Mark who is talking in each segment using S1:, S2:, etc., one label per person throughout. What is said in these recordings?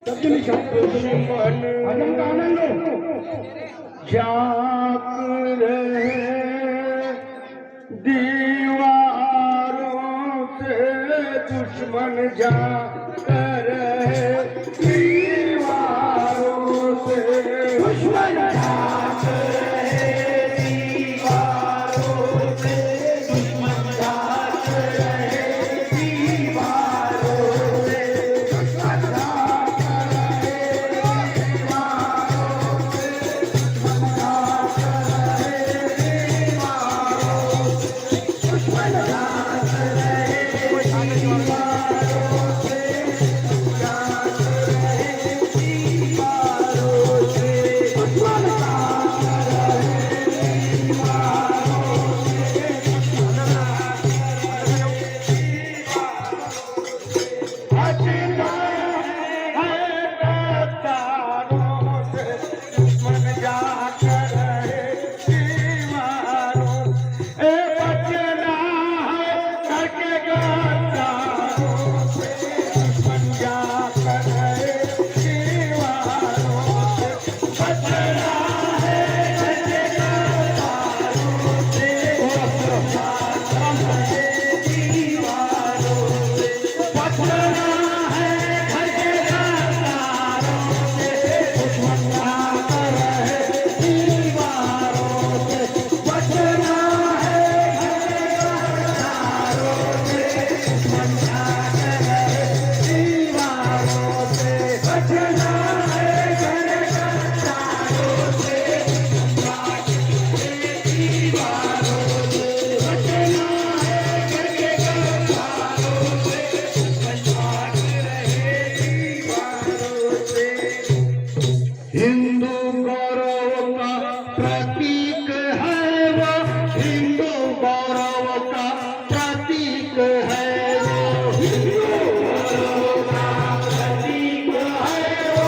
S1: दुश्मन झांक रहे दीवारों से, दुश्मन झांक रहे दीवारों से, दुश्मन झांक रहे दीवारों से, दुश्मन झांक रहे दीवारों से, दुश्मन झांक रहे दीवारों से, दुश्मन झांक रहे दीवारों से, दुश्मन झांक रहे दीवारों से, झांक रहे दीवारों से, दुश्मन झांक रहे दीवारों से, हटना है गद्दारों से, दुश्मन झांक रहे दीवारों से, बचना है घर के गद्दारों से, दुश्मन झांक रहे दीवारों से, बचना है घर के गद्दारों से, दुश्मन झांक रहे दीवारों से, बचना है घर के गद्दारों से, दुश्मन झांक रहे दीवारों से, बचना है घर के गद्दारों से, दुश्मन झांक रहे दीवारों से, बचना है घर के गद्दारों से, झांक रहे दीवारों से, बचना है घर के गद्दारों से, झांक रहे दीवारों से। हिंदू गौरव का प्रतीक है वो, हिंदू गौरव का प्रतीक है वो, हिंदू गौरव का प्रतीक है वो,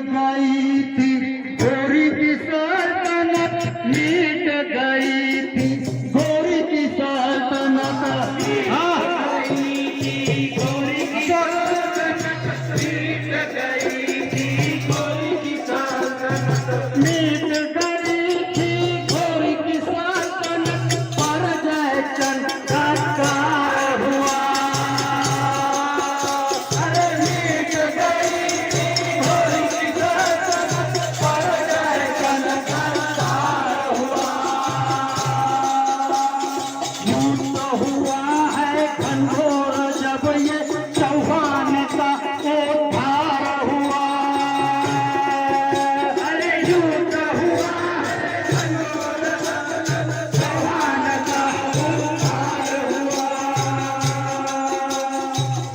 S2: गई थी गोरी की सल्तनत, मिट गई थी गोरी की सल्तनत।
S1: गोरी की सल्तनत मिट गई थी, गोरी की सल्तनत
S2: मिट गई थी गोरी की सल्तनत, पर जय चंद सत्कार हुआ।
S1: अरे मिट गई थी गोरी की सल्तनत, पर जय चंद सत्कार हुआ।
S2: युद्ध हुआ है घनघोर जब ये चौहान का उद्धार हुआ।
S1: अरे युद्ध हुआ है घनघोर चौहान का उद्धार हुआ।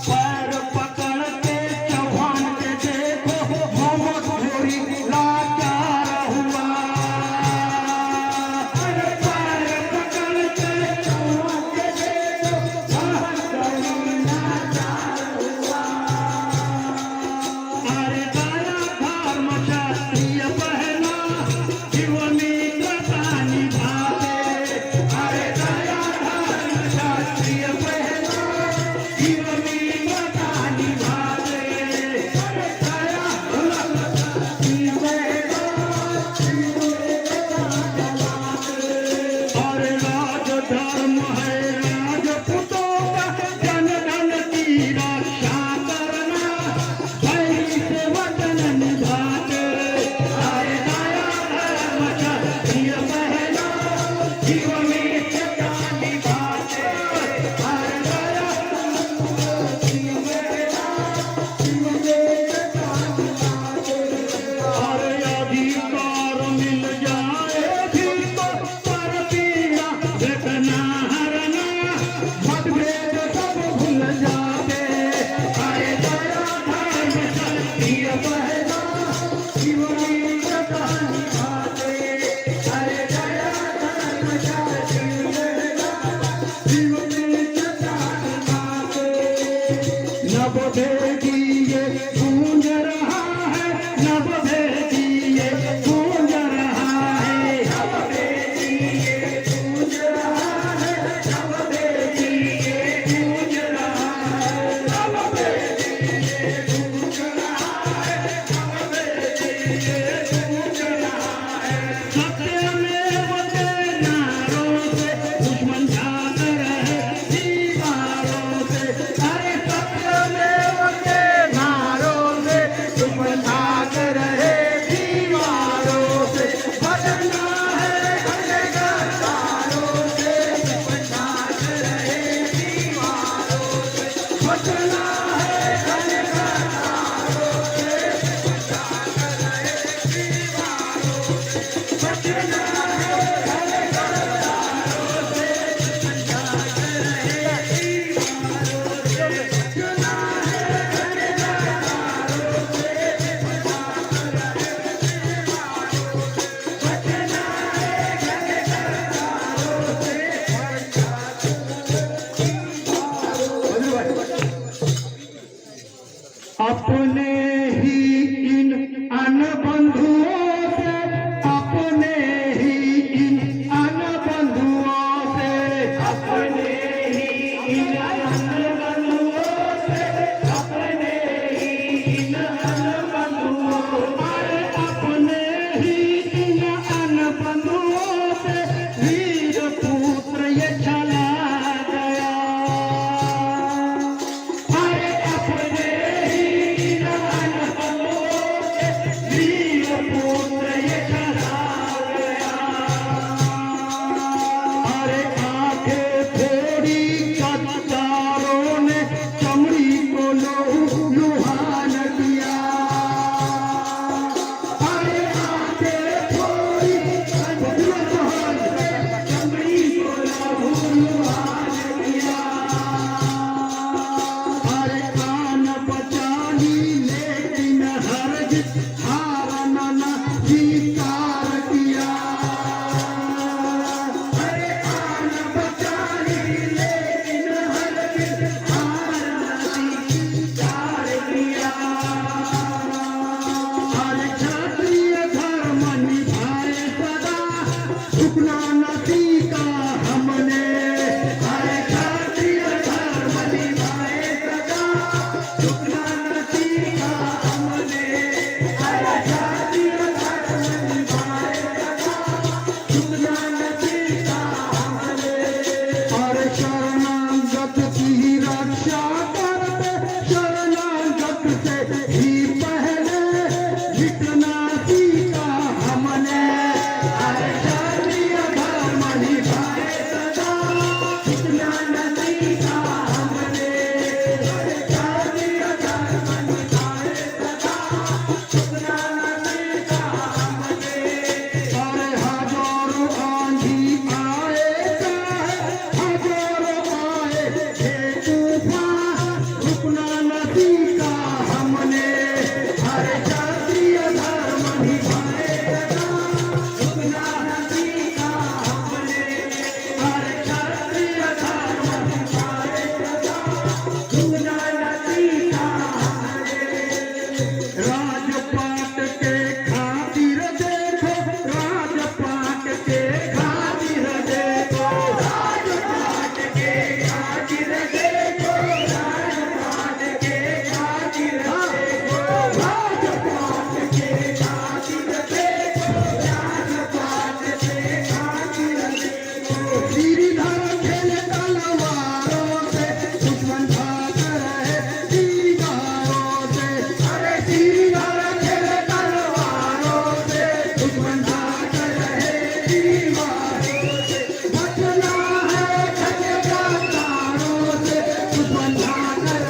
S2: पैर पकड़ के चौहान के देखो मोहम्मद घोरी लाचार हुआ।
S1: अरे पैर पकड़ के चौहान के देखो मोहम्मद घोरी लाचार हुआ।
S2: अरे दया धर्म शास्त्रीय पहना जीवनी कथा निभाते।
S1: अरे दया धर्म शास्त्रीय पहना जीवनी कथा निभाते। अरे दया धर्म शास्त्रीय पहना
S2: और राज धर्म है राजपूतों का, जन धन की रक्षा करना, भय से वचन निभाते।
S1: अरे दया धर्म शास्त्रीय पहना जीवनी कथा निभाते। अरे दया धर्म शास्त्रीय पहना जीवनी कथा निभाते।
S2: और अधिकार मिल जाए भी तो पर पीड़ा वेदना हरना, मतभेद सब भूल जाते।
S1: अरे दया धर्म शास्त्रीय पहना जीवनी कथा निभाते। अरे दया धर्म शास्त्रीय पहना जीवनी कथा निभाते।
S2: नवभेदी ये गूंज रहा है, नवभेदी ये गूंज रहा है।
S1: नवभेदी ये गूंज रहा है, नवभेदी ये गूंज रहा है। नवभेदी ये गूंज रहा है, नवभेदी ये गूंज रहा है।
S2: सत्यमेव के नारों से दुश्मन जाग रहे दीवारों से। अरे सत्यमेव के नारों से दुश्मन जाग रहे दीवारों से।
S1: बचना है हरे गद्दारों से, बचाग रहे दीवारों से। बचना है हरे गद्दारों से, बचाग रहे दीवारों से। बचना है हरे गद्दारों से, बचाग रहे दीवारों से। बचना है हरे गद्दारों से, बचाग रहे दीवारों से। बचना है हरे गद्दारों से,
S2: अपने ही इन अनबंधुओं से, अपने ही इन अनबंधुओं से,
S1: अपने ही इन अनबंधुओं से, अपने ही इन अनबंधुओं
S2: अरे अपने ही इन अनबंधुओं से वीर पुत्र ये चला गया।
S1: अरे अपने ही इन अनबंधुओं से वीर पुत्र ये चला गया।
S2: अरे आंखें फोड़ी गद्दारों ने चमड़ी को लुहान दिया।
S1: अरे आंखें फोड़ी गद्दारों ने चमड़ी को लहूलुहान दिया।
S2: अरे कान बचानी लेकिन हरगिज हार न स्वीकार किया।
S1: अरे आन बचानी लेकिन हरगिज हार न स्वीकार किया। जान